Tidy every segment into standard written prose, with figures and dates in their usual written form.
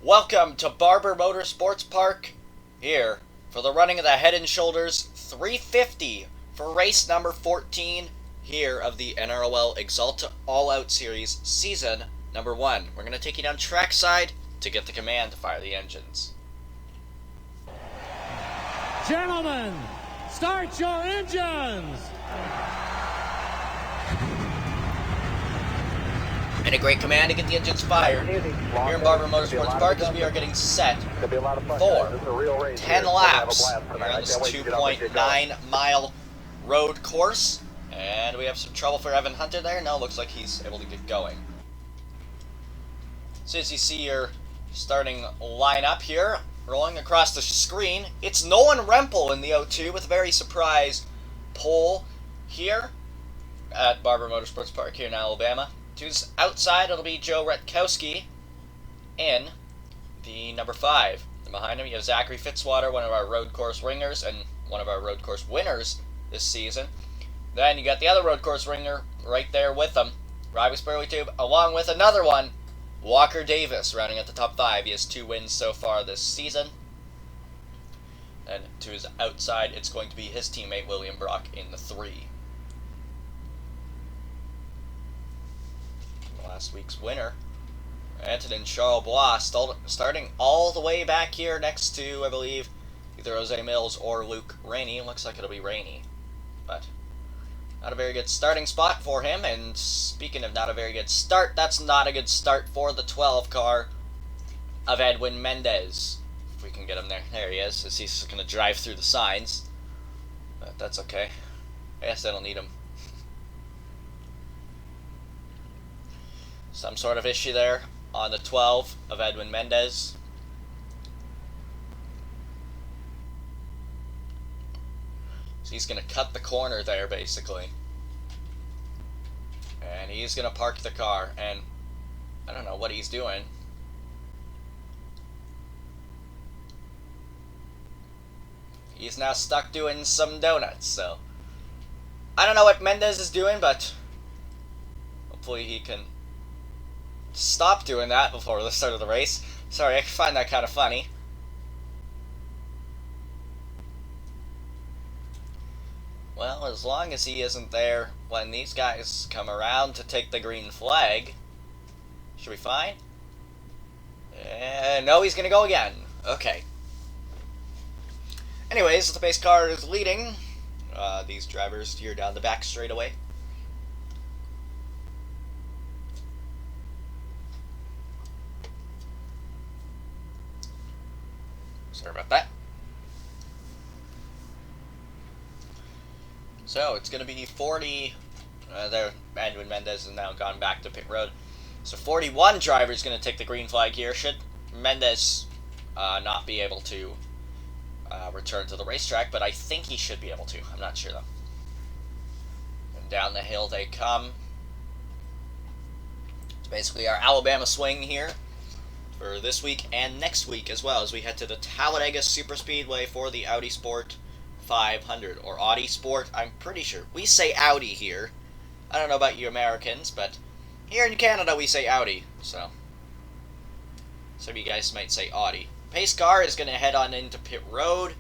Welcome to Barber Motorsports Park, here for the running of the Head & Shoulders 350 for race number 14 here of the NROL Axalta All-Out Series Season number 1. We're going to take you down trackside to get the command to fire the engines. Gentlemen, start your engines! And a great command to get the engines fired here in Barber Motorsports Park as we are getting set for 10 laps here on this 2.9 mile road course. And we have some trouble for Evan Hunter there. No, looks like he's able to get going. So as you see your starting lineup here, rolling across the screen, it's Nolan Rempel in the O2 with a very surprise pole here at Barber Motorsports Park here in Alabama. To his outside, it'll be Joe Retkowski in the number 5. And behind him, you have Zachary Fitzwater, one of our road course ringers and one of our road course winners this season. Then you got the other road course ringer right there with him, Robbie Spurleytube, along with another one, Walker Davis, rounding at the top 5. He has 2 wins so far this season. And to his outside, it's going to be his teammate William Brock in the 3. Last week's winner, Antonin Charlebois, starting all the way back here next to, I believe, either Jose Mills or Luke Rainey. Looks like it'll be Rainey, but not a very good starting spot for him. And speaking of not a very good start, that's not a good start for the 12 car of Edwin Mendez. If we can get him there. There he is, as he's going to drive through the signs, but that's okay. I guess I don't need him. Some sort of issue there on the 12 of Edwin Mendez. So he's going to cut the corner there, basically. And he's going to park the car. And I don't know what he's doing. He's now stuck doing some donuts, so I don't know what Mendez is doing, but hopefully he can stop doing that before the start of the race. Sorry, I find that kind of funny. Well, as long as he isn't there when these guys come around to take the green flag, should be fine. No, he's going to go again. Okay. Anyways, the base car is leading. These drivers steer down the back straightaway. Sorry about that. So it's going to be 40. There, Edwin Mendez has now gone back to pit road. So 41 drivers going to take the green flag here. Should Mendez not be able to return to the racetrack, but I think he should be able to. I'm not sure though. And down the hill they come. It's basically our Alabama swing here for this week and next week as well, as we head to the Talladega Superspeedway for the Audi Sport 500, or Audi Sport, I'm pretty sure. We say Audi here. I don't know about you Americans, but here in Canada we say Audi, so some of you guys might say Audi. Pace car is going to head on into pit road,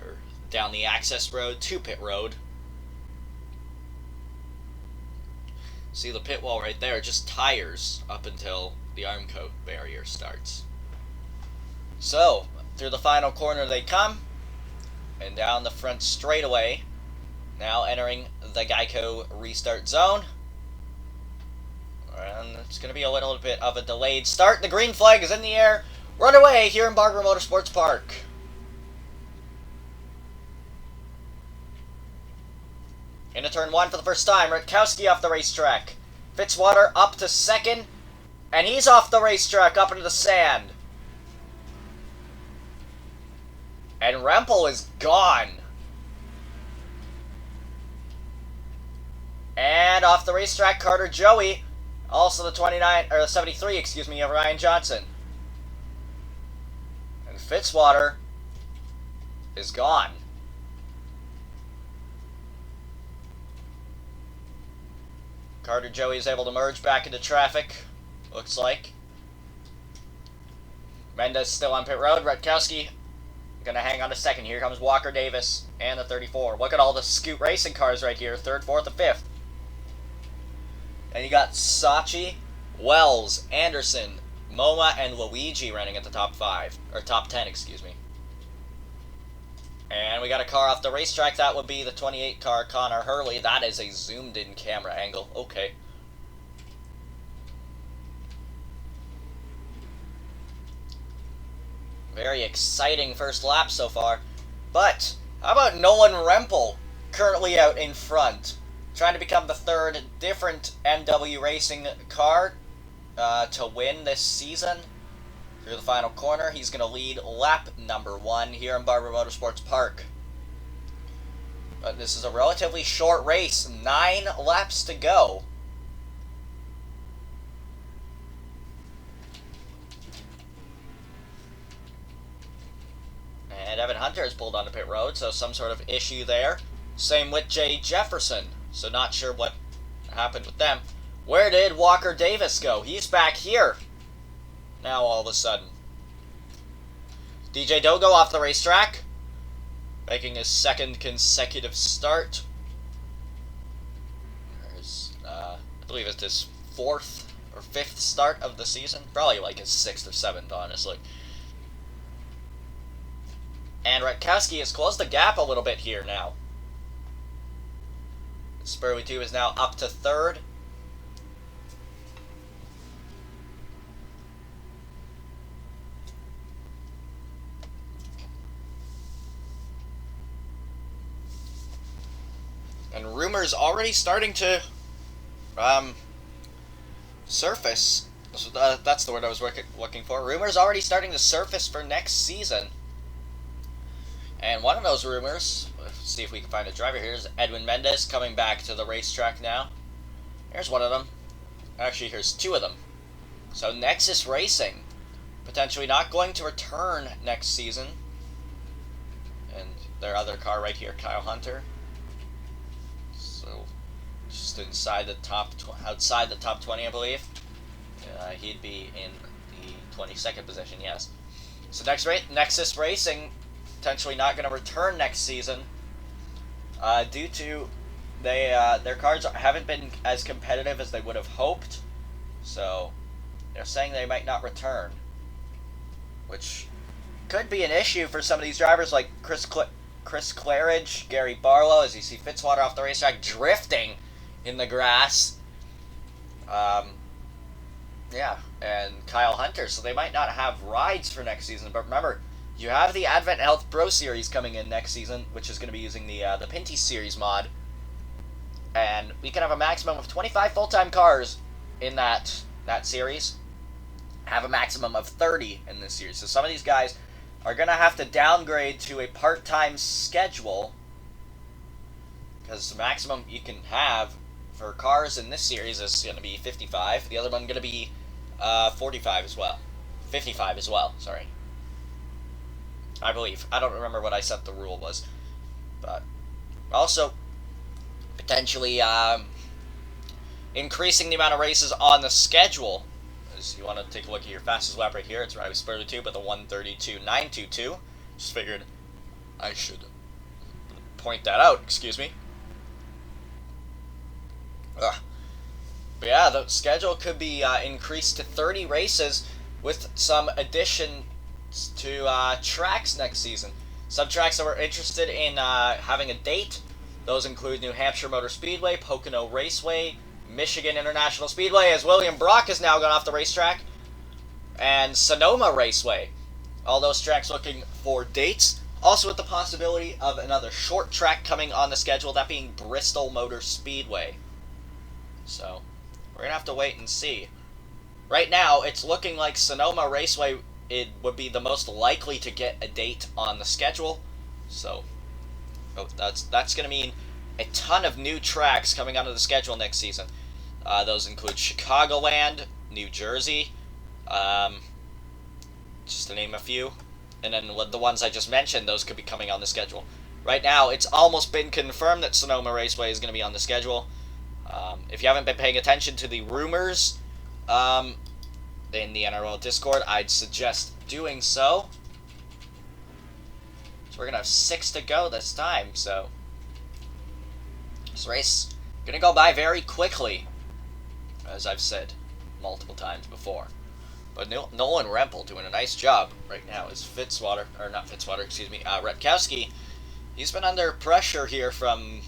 or down the access road to pit road. See the pit wall right there, just tires up until the arm coat barrier starts. So, through the final corner they come, and down the front straightaway, now entering the Geico restart zone. And it's going to be a little bit of a delayed start. The green flag is in the air. Run away here in Barber Motorsports Park. Into turn 1 for the first time, Retkowski off the racetrack. Fitzwater up to second, and he's off the racetrack up into the sand. And Rempel is gone. And off the racetrack, Carter Joey, also the 29 or the 73, excuse me, of Ryan Johnson. And Fitzwater is gone. Carter Joey is able to merge back into traffic, looks like. Mendes still on pit road. Rutkowski gonna hang on a second. Here comes Walker Davis and the 34. Look at all the Scoot Racing cars right here. 3rd, 4th, and 5th. And you got Sachi, Wells, Anderson, MoMA, and Luigi running at the top 5. Or top 10, excuse me. And we got a car off the racetrack. That would be the 28 car, Connor Hurley. That is a zoomed-in camera angle. Okay. Very exciting first lap so far. But, how about Nolan Rempel currently out in front? Trying to become the 3rd different MW Racing car to win this season. Through the final corner, he's going to lead lap number 1 here in Barber Motorsports Park. But this is a relatively short race, 9 laps to go. And Evan Hunter has pulled onto pit road, so some sort of issue there. Same with Jay Jefferson, so not sure what happened with them. Where did Walker Davis go? He's back here. Now all of a sudden. DJ Dogo off the racetrack, making his 2nd consecutive start. There's, I believe it's his 4th or 5th start of the season. Probably like his 6th or 7th, honestly. And Rutkowski has closed the gap a little bit here now. Spurley 2 is now up to 3rd. And rumors already starting to surface. That's the word I was looking for. Rumors already starting to surface for next season. And one of those rumors, let's see if we can find a driver here, is Edwin Mendes coming back to the racetrack now. Here's one of them. Actually, here's 2 of them. So Nexus Racing, potentially not going to return next season. And their other car right here, Kyle Hunter. So just inside the top, outside the top 20, I believe. He'd be in the 22nd position, yes. So Nexus Racing potentially not going to return next season due to their cars haven't been as competitive as they would have hoped. So they're saying they might not return, which could be an issue for some of these drivers like Chris Claridge, Gary Barlow, as you see Fitzwater off the racetrack drifting in the grass. Yeah, and Kyle Hunter, so they might not have rides for next season. But remember, you have the Advent Health Pro Series coming in next season, which is going to be using the Pinty Series mod. And we can have a maximum of 25 full-time cars in that series. Have a maximum of 30 in this series. So some of these guys are going to have to downgrade to a part-time schedule, because the maximum you can have for cars in this series is going to be 55. The other one going to be 45 as well. 55 as well, sorry. I believe. I don't remember what I said the rule was. But also, potentially increasing the amount of races on the schedule. As you want to take a look at your fastest lap right here. It's Riley Spurley 2, but the 1:32.922. Just figured I should point that out. Excuse me. Ugh. But yeah, the schedule could be increased to 30 races with some addition to tracks next season. Some tracks that we're interested in having a date. Those include New Hampshire Motor Speedway, Pocono Raceway, Michigan International Speedway, as William Brock has now gone off the racetrack, and Sonoma Raceway. All those tracks looking for dates. Also with the possibility of another short track coming on the schedule, that being Bristol Motor Speedway. So, we're going to have to wait and see. Right now, it's looking like Sonoma Raceway it would be the most likely to get a date on the schedule. So, that's going to mean a ton of new tracks coming onto the schedule next season. Those include Chicagoland, New Jersey, just to name a few. And then the ones I just mentioned, those could be coming on the schedule. Right now, it's almost been confirmed that Sonoma Raceway is going to be on the schedule. If you haven't been paying attention to the rumors, in the NROL Discord, I'd suggest doing so. So we're going to have 6 to go this time, so this race going to go by very quickly, as I've said multiple times before. But Nolan Rempel doing a nice job right now is Rutkowski. He's been under pressure here from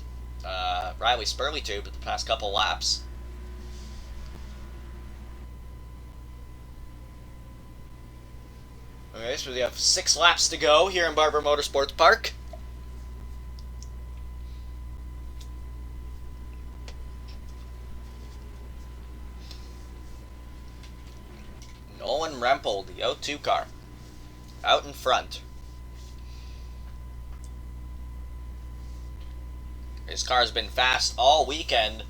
Riley Spurleytube the past couple laps. Okay, so we have 6 laps to go here in Barber Motorsports Park. Nolan Rempel, the O2 car, out in front. His car's been fast all weekend.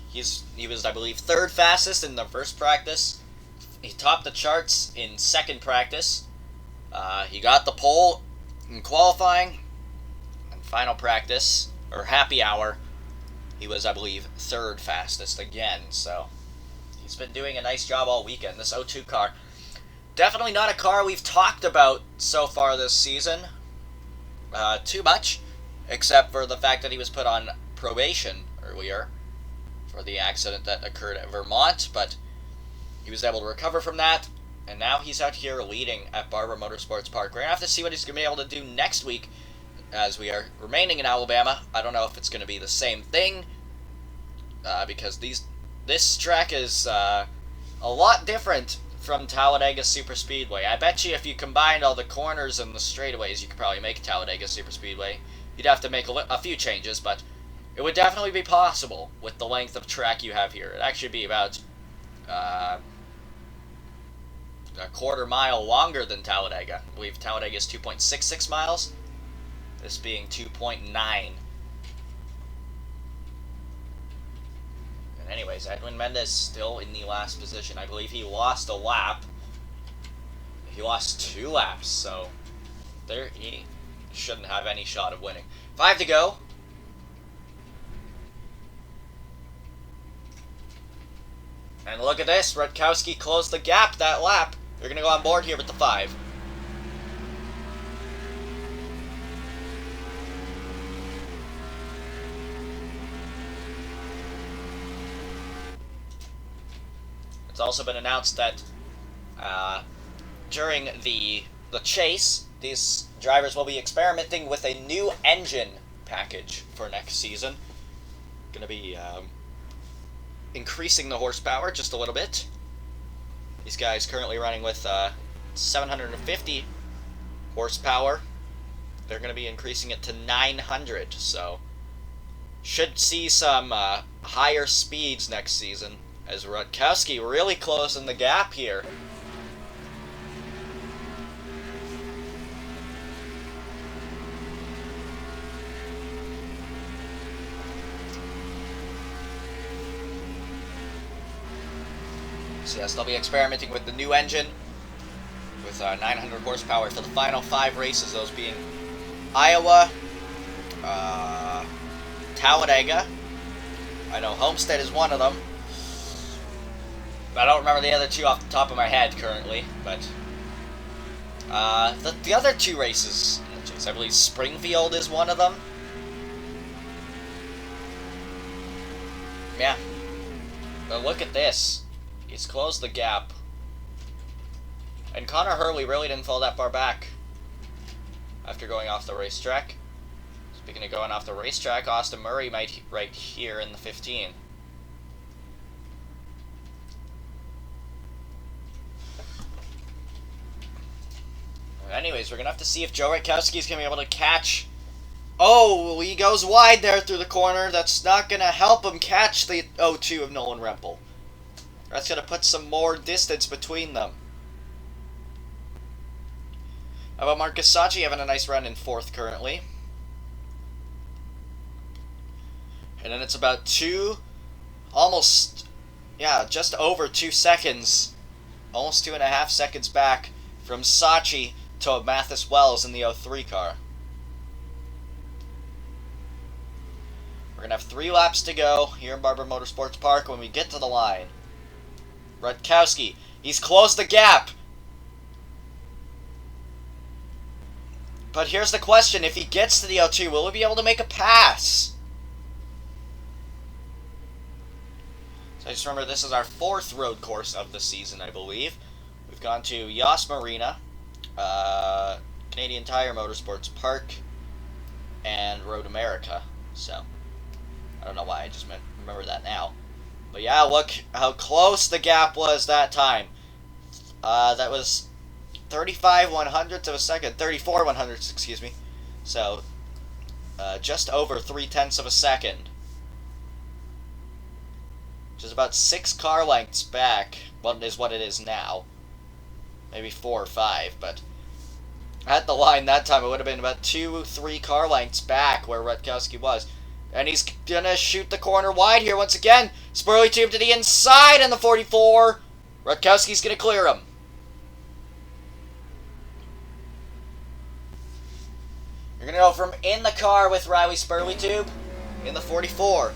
He was, I believe, 3rd fastest in the first practice. He topped the charts in 2nd practice. He got the pole in qualifying. And final practice, or happy hour, he was, I believe, 3rd fastest again. So he's been doing a nice job all weekend. This O2 car, definitely not a car we've talked about so far this season too much, except for the fact that he was put on probation earlier for the accident that occurred at Vermont, but he was able to recover from that, and now he's out here leading at Barber Motorsports Park. We're going to have to see what he's going to be able to do next week, as we are remaining in Alabama. I don't know if it's going to be the same thing, because this track is a lot different from Talladega Superspeedway. I bet you if you combined all the corners and the straightaways, you could probably make Talladega Superspeedway. You'd have to make a few changes, but it would definitely be possible with the length of track you have here. It'd actually be about a quarter mile longer than Talladega. I believe Talladega is 2.66 miles, this being 2.9. And anyways, Edwin Mendez still in the last position. I believe he lost a lap. He lost 2 laps, so there he shouldn't have any shot of winning. 5 to go. And look at this, Rutkowski closed the gap that lap. They're going to go on board here with the 5. It's also been announced that during the chase, these drivers will be experimenting with a new engine package for next season. Going to be increasing the horsepower just a little bit. These guys currently running with 750 horsepower. They're going to be increasing it to 900, so should see some higher speeds next season, as Rutkowski really closing the gap here. So yes, they'll be experimenting with the new engine with 900 horsepower for the final 5 races, those being Iowa, Talladega. I know Homestead is one of them. I don't remember the other 2 off the top of my head currently, but the other 2 races, I believe Springfield is one of them. Yeah, but look at this. He's closed the gap. And Connor Hurley really didn't fall that far back after going off the racetrack. Speaking of going off the racetrack, Austin Murray might right here in the 15. Anyways, we're going to have to see if Joe Rutkowski is going to be able to catch. Oh, he goes wide there through the corner. That's not going to help him catch the O2 of Nolan Rempel. That's going to put some more distance between them. How about Marcus Sachi having a nice run in 4th currently? And then it's about just over 2 seconds, almost 2.5 seconds back from Sachi to Mathis Wells in the 03 car. We're going to have 3 laps to go here in Barber Motorsports Park when we get to the line. Rutkowski He's closed the gap. But here's the question. If he gets to the O2, will he be able to make a pass? So I just remember this is our 4th road course of the season, I believe. We've gone to Yas Marina, Canadian Tire Motorsports Park, and Road America. So, I don't know why I just remember that now. But yeah, look how close the gap was that time. That was 35 100ths of a second. 34 100ths, excuse me. So, just over 3/10 of a second. Which is about 6 car lengths back. What is what it is now. Maybe 4 or 5, but at the line that time it would have been about 2-3 car lengths back where Rutkowski was. And he's gonna shoot the corner wide here once again. Spurley tube to the inside in the 44. Rutkowski's gonna clear him. You're gonna go from in the car with Riley Spurley tube in the 44.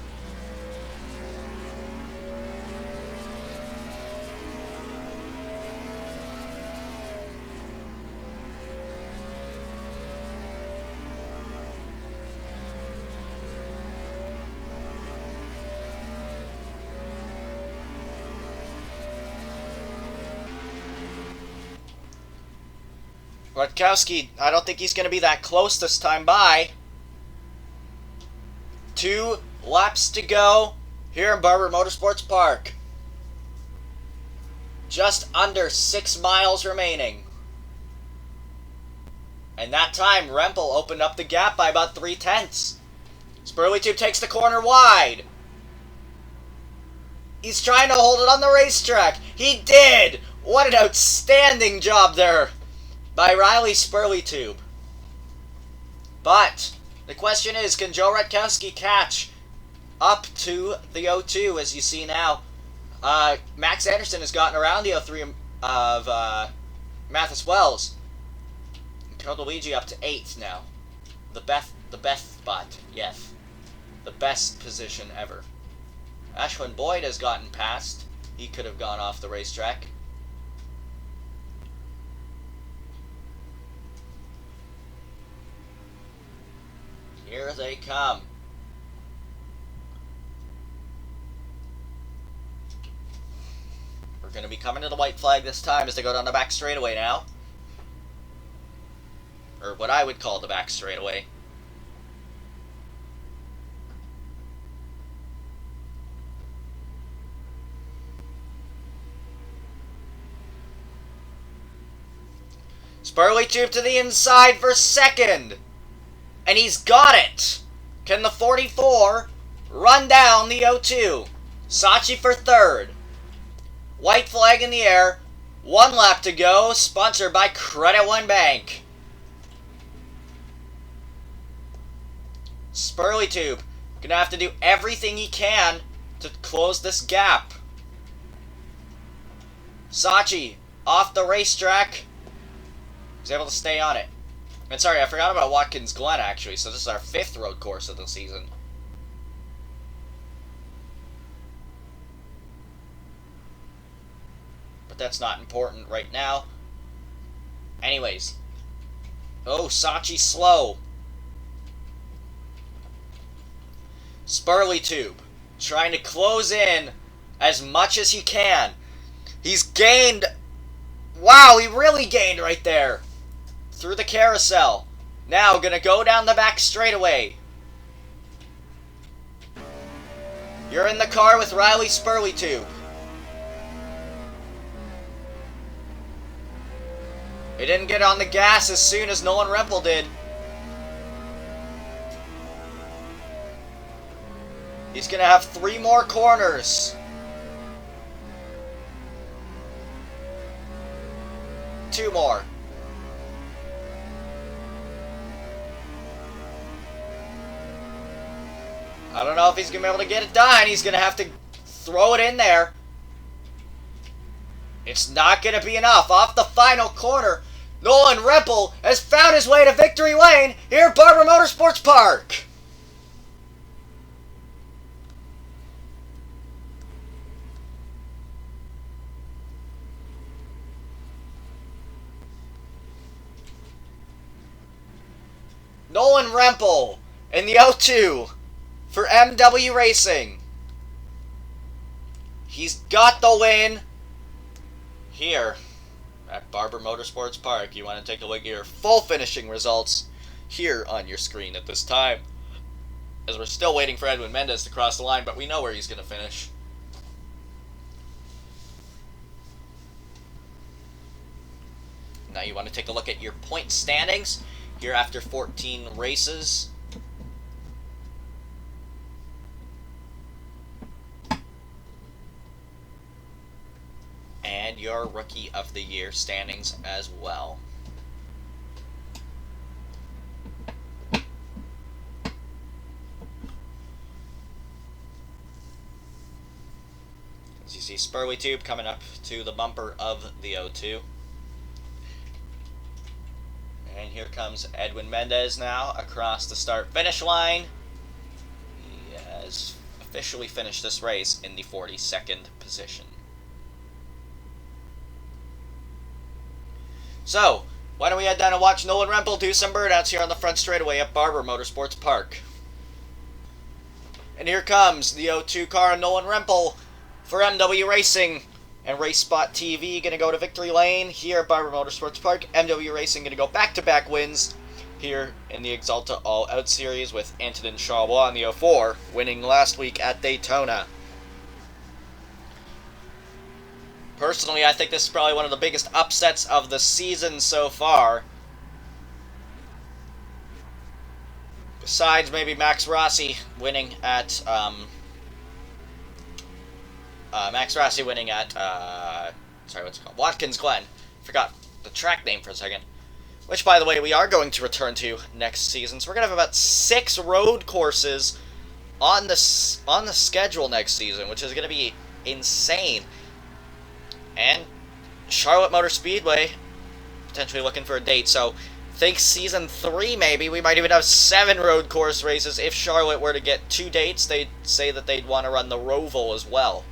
Rutkowski, I don't think he's going to be that close this time by. 2 laps to go here in Barber Motorsports Park. Just under 6 miles remaining. And that time, Rempel opened up the gap by about 3/10. Spurley tube takes the corner wide. He's trying to hold it on the racetrack. He did! What an outstanding job there by Riley Spurley tube. But the question is, can Joe Rutkowski catch up to the O2 as you see now? Max Anderson has gotten around the O3 of Mathis Wells. Luigi up to 8th now. The best spot, yes. The best position ever. Ashwin Boyd has gotten past. He could have gone off the racetrack. Here they come. We're going to be coming to the white flag this time as they go down the back straightaway now. Or what I would call the back straightaway. Spurley tube to the inside for 2nd. And he's got it. Can the 44 run down the O2? Sachi for 3rd. White flag in the air. 1 lap to go. Sponsored by Credit One Bank. Spurley tube gonna have to do everything he can to close this gap. Sachi off the racetrack. He's able to stay on it. And sorry, I forgot about Watkins Glen actually, so this is our 5th road course of the season. But that's not important right now. Anyways. Oh, Sachi slow. Spurley tube trying to close in as much as he can. He's gained. Wow, he really gained right there. Through the carousel. Now gonna go down the back straightaway. You're in the car with Riley Spurley tube. He didn't get on the gas as soon as Nolan Rempel did. He's gonna have 3 more corners. 2 more. I don't know if he's going to be able to get it done. He's going to have to throw it in there. It's not going to be enough. Off the final corner, Nolan Rempel has found his way to victory lane here at Barber Motorsports Park. Nolan Rempel in the O2 for MW Racing. He's got the win here at Barber Motorsports Park. You want to take a look at your full finishing results here on your screen at this time, as we're still waiting for Edwin Mendez to cross the line, but we know where he's going to finish. Now you want to take a look at your point standings here after 14 races. And your Rookie of the Year standings as well. As you see, Spurley Tube coming up to the bumper of the O2. And here comes Edwin Mendez now across the start-finish line. He has officially finished this race in the 42nd position. So, why don't we head down and watch Nolan Rempel do some burnouts here on the front straightaway at Barber Motorsports Park. And here comes the O2 car and Nolan Rempel for MW Racing. And Race Spot TV going to go to victory lane here at Barber Motorsports Park. MW Racing going to go back-to-back wins here in the Axalta All Out Series with Antonin Charlois in the 04, winning last week at Daytona. Personally, I think this is probably one of the biggest upsets of the season so far. Besides maybe Max Rossi winning at sorry, what's it called? Watkins Glen. Forgot the track name for a second. Which, by the way, we are going to return to next season. So we're going to have about 6 road courses on the schedule next season, which is going to be insane. And Charlotte Motor Speedway potentially looking for a date. So think season 3 maybe. We might even have 7 road course races. If Charlotte were to get 2 dates, they'd say that they'd want to run the Roval as well,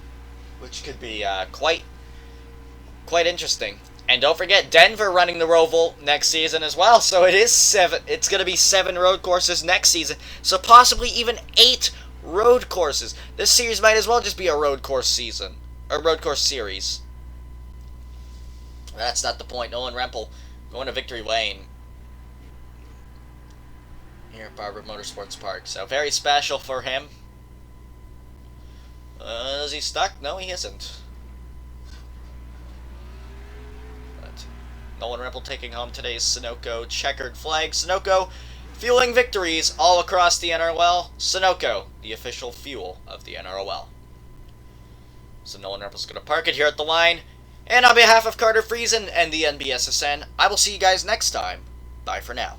which could be quite interesting. And don't forget Denver running the Roval next season as well. So it is 7. It's going to be 7 road courses next season. So possibly even 8 road courses. This series might as well just be a road course season, or road course series. That's not the point. Nolan Rempel going to victory lane here at Barber Motorsports Park. So very special for him. Is he stuck? No, he isn't. But Nolan Rempel taking home today's Sunoco checkered flag. Sunoco fueling victories all across the NROL. Sunoco, the official fuel of the NROL. So Nolan Rempel's going to park it here at the line. And on behalf of Carter Friesen and the NBSSN, I will see you guys next time. Bye for now.